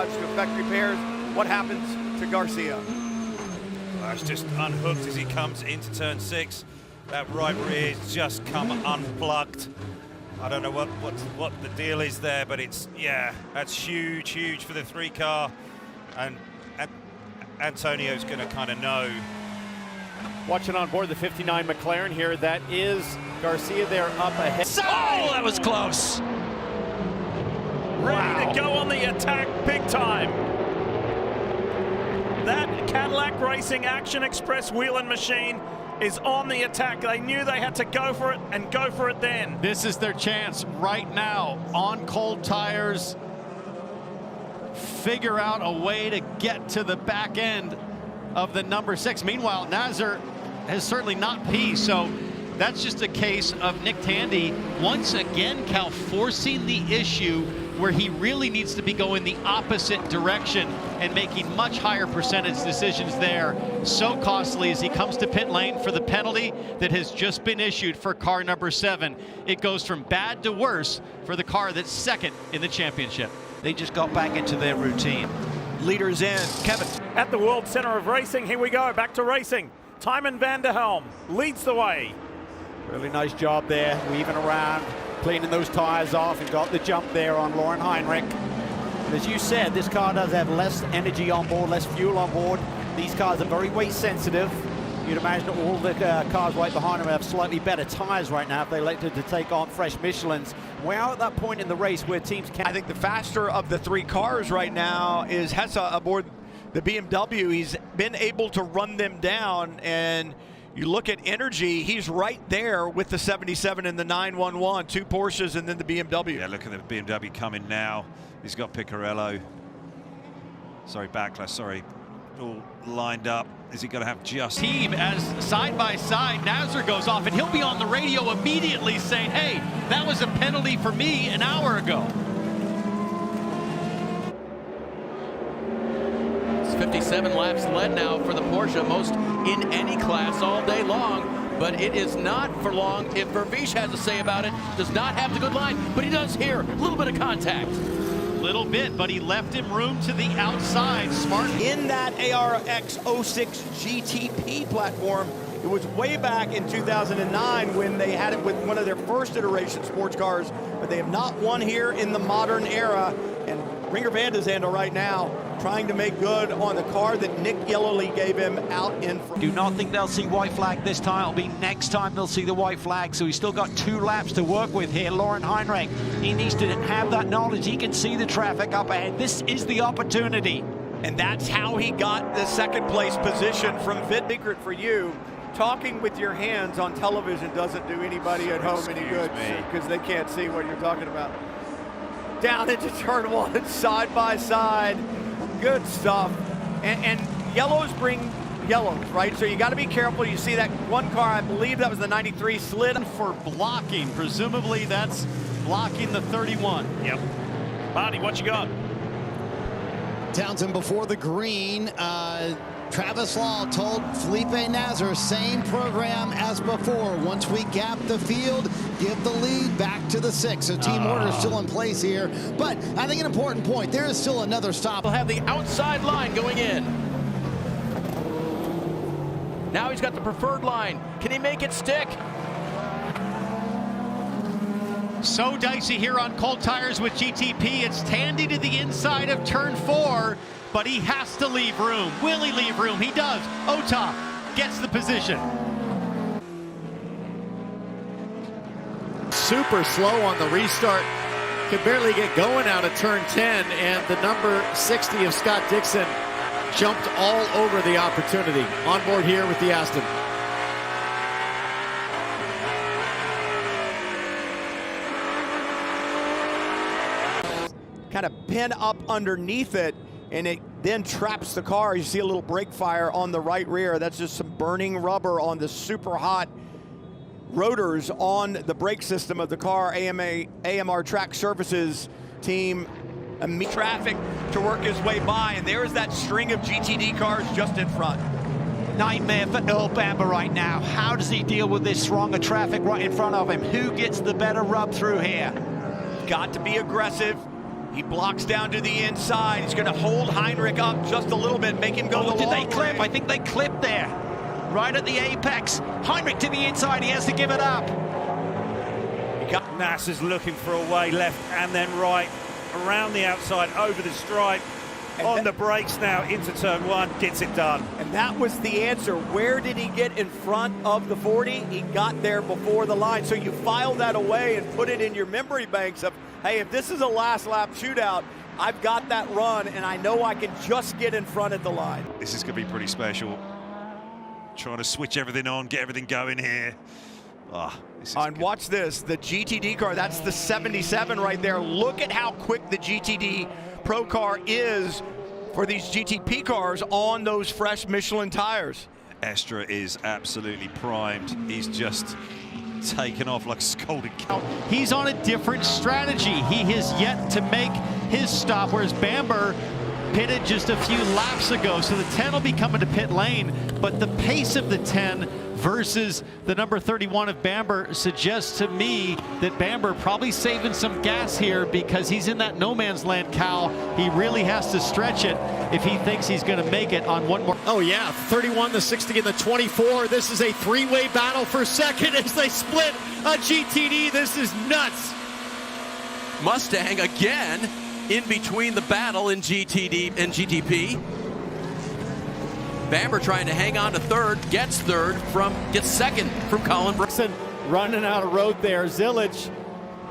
garage to effect repairs. What happens to Garcia? Well, it's just unhooked as he comes into turn 6. That right rear has just come unplugged. I don't know what the deal is there, but it's, yeah, that's huge for the 3 car. And Antonio's going to kind of know. Watching on board the 59 McLaren here, that is Garcia there up ahead. Oh, that was close. Ready to go on the attack big time. That Cadillac Racing Action Express wheeling machine is on the attack. They knew they had to go for it and go for it then. This is their chance right now on cold tires. Figure out a way to get to the back end of the number 6. Meanwhile, Nasr has certainly not peaced, so that's just a case of Nick Tandy once again, Cal, forcing the issue where he really needs to be going the opposite direction and making much higher percentage decisions there. So costly as he comes to pit lane for the penalty that has just been issued for car number 7. It goes from bad to worse for the car that's second in the championship. They just got back into their routine. Leaders in, Kevin. At the World Center of Racing, here we go, back to racing. Tymon van der Helm leads the way. Really nice job there, weaving around, cleaning those tires off, and got the jump there on Lauren Heinrich. As you said, this car does have less energy on board, less fuel on board. These cars are very weight sensitive. You'd imagine all the cars right behind them have slightly better tires right now if they elected to take on fresh Michelins. We're at that point in the race where teams can. I think the faster of the 3 cars right now is Hessa aboard the BMW. He's been able to run them down, and you look at energy, he's right there with the 77 and the 911, 2 Porsches and then the BMW. Yeah, look at the BMW coming now. He's got Piccarello. Sorry, Backlash, sorry. All lined up. Is he going to have just team as side by side Nasr goes off, and he'll be on the radio immediately saying, hey, that was a penalty for me an hour ago. It's 57 laps led now for the Porsche, most in any class all day long, but it is not for long. If Vervish has to say about it, does not have the good line, but he does here, a little bit of contact. Little bit, but he left him room to the outside. Smart. In that ARX 06 GTP platform, it was way back in 2009 when they had it with one of their first iteration sports cars, but they have not won here in the modern era. And Ringer van der Zandel right now trying to make good on the car that Nick Yellowly gave him out in front. Do not think they'll see white flag this time. It'll be next time they'll see the white flag. So he's still got 2 laps to work with here. Lauren Heinrich, he needs to have that knowledge. He can see the traffic up ahead. This is the opportunity. And that's how he got the 2nd place position from Vid. Secret for you. Talking with your hands on television doesn't do anybody at home any good because they can't see what you're talking about. Down into turn 1, side by side. Good stuff. And yellows bring yellows, right? So you got to be careful. You see that one car, I believe that was the 93, slid for blocking. Presumably that's blocking the 31. Yep. Marty, what you got? Townsend before the green. Travis Law told Felipe Nasr, same program as before. Once we gap the field, give the lead back to the 6. So team order is still in place here. But I think an important point, there is still another stop. We'll have the outside line going in. Now he's got the preferred line. Can he make it stick? So dicey here on cold tires with GTP. It's Tandy to the inside of turn 4. But he has to leave room. Will he leave room? He does. Ota gets the position. Super slow on the restart. Could barely get going out of turn 10, and the number 60 of Scott Dixon jumped all over the opportunity. On board here with the Aston. kind of pin up underneath it, and it then traps the car. You see a little brake fire on the right rear. That's just some burning rubber on the super hot rotors on the brake system of the car. AMR Track Services team traffic to work his way by, and there's that string of GTD cars just in front. Nightmare for Earl Bamber right now. How does he deal with this throng of traffic right in front of him? Who gets the better rub through here? Got to be aggressive. He blocks down to the inside. He's going to hold Heinrich up just a little bit, make him go the Did long they clip? way. I think they clipped there. Right at the apex. Heinrich to the inside. He has to give it up. Nasser's looking for a way left and then right, around the outside, over the stripe, on the brakes now, into turn 1, gets it done. And that was the answer. Where did he get in front of the 40? He got there before the line. So you file that away and put it in your memory banks of, hey, if this is a last lap shootout, I've got that run and I know I can just get in front of the line. This is going to be pretty special. Trying to switch everything on, get everything going here. And watch this, the GTD car, that's the 77 right there. Look at how quick the GTD Pro car is for these GTP cars on those fresh Michelin tires. Estra is absolutely primed. He's just taken off like a scalded cow. He's on a different strategy. He has yet to make his stop, whereas Bamber pitted just a few laps ago. So the 10 will be coming to pit lane, but the pace of the 10 versus the number 31 of Bamber suggests to me that Bamber probably saving some gas here because he's in that no man's land, Cal. He really has to stretch it if he thinks he's going to make it on one more. Oh yeah, 31, the 60, and the 24. This is a three-way battle for second as they split a GTD. This is nuts. Mustang again in between the battle in GTD and GTP. Bamber trying to hang on to third, gets second from Colin Brooks. Running out of road there. Zilic,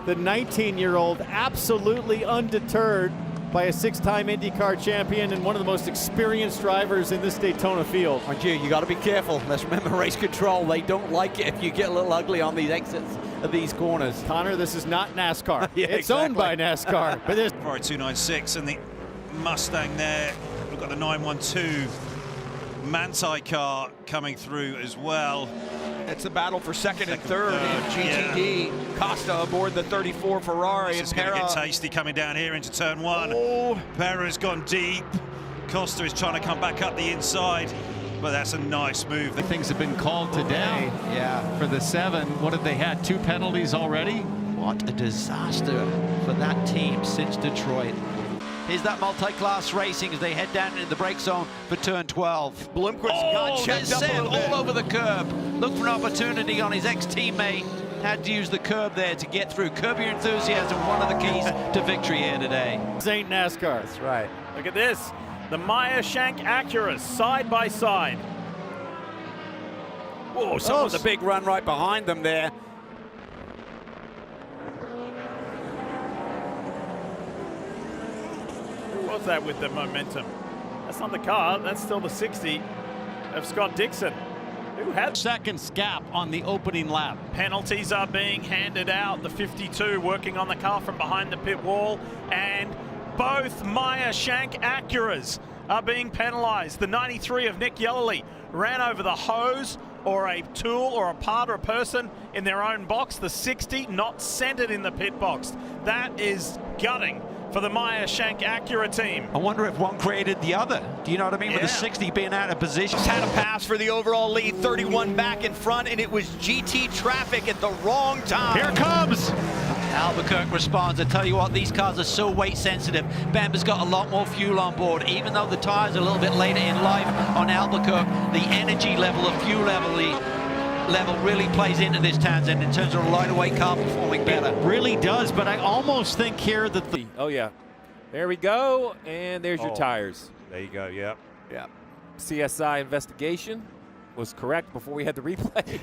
the 19-year-old, absolutely undeterred by a 6-time IndyCar champion and one of the most experienced drivers in this Daytona field. Mind you got to be careful. Let's remember race control. They don't like it if you get a little ugly on these exits of these corners. Connor, this is not NASCAR. Yeah, it's owned by NASCAR. But this Ferrari 296 and the Mustang there. We've got the 912 Manti car coming through as well. It's a battle for second and third in GTD. Yeah. Costa aboard the 34 Ferrari. It's going to get tasty coming down here into turn 1. Oh. Pera's gone deep. Costa is trying to come back up the inside, but that's a nice move. Things have been called today. Yeah. For the 7. What have they had? 2 penalties already? What a disaster for that team since Detroit. Here's that multi-class racing as they head down into the brake zone for turn 12. Blomqvist got checked up a little bit. All over the curb. Look for an opportunity on his ex-teammate. Had to use the curb there to get through. Curb your enthusiasm, one of the keys to victory here today. This ain't NASCAR. That's right. Look at this. The Meyer Shank Acuras side by side. Whoa, someone's a big run right behind them there. What's that with the momentum? That's not the car, that's still the 60 of Scott Dixon. Who had seconds gap on the opening lap. Penalties are being handed out. The 52 working on the car from behind the pit wall, and both Meyer Shank Acuras are being penalized. The 93 of Nick Yellerly ran over the hose or a tool or a part or a person in their own box. The 60 not centered in the pit box. That is gutting for the Meyer Shank Acura team. I wonder if one created the other. Do you know what I mean? With the 60 being out of position. Had a pass for the overall lead, 31 back in front, and it was GT traffic at the wrong time. Here comes. Albuquerque responds. I tell you what, these cars are so weight sensitive. Bamber's got a lot more fuel on board. Even though the tires are a little bit later in life on Albuquerque, the energy level of fuel level really plays into this, Townsend, in terms of a lighter weight car performing better. It really does, but I almost think here that the... Oh, yeah. There we go, and there's your tires. There you go, yeah. CSI investigation was correct before we had the replay.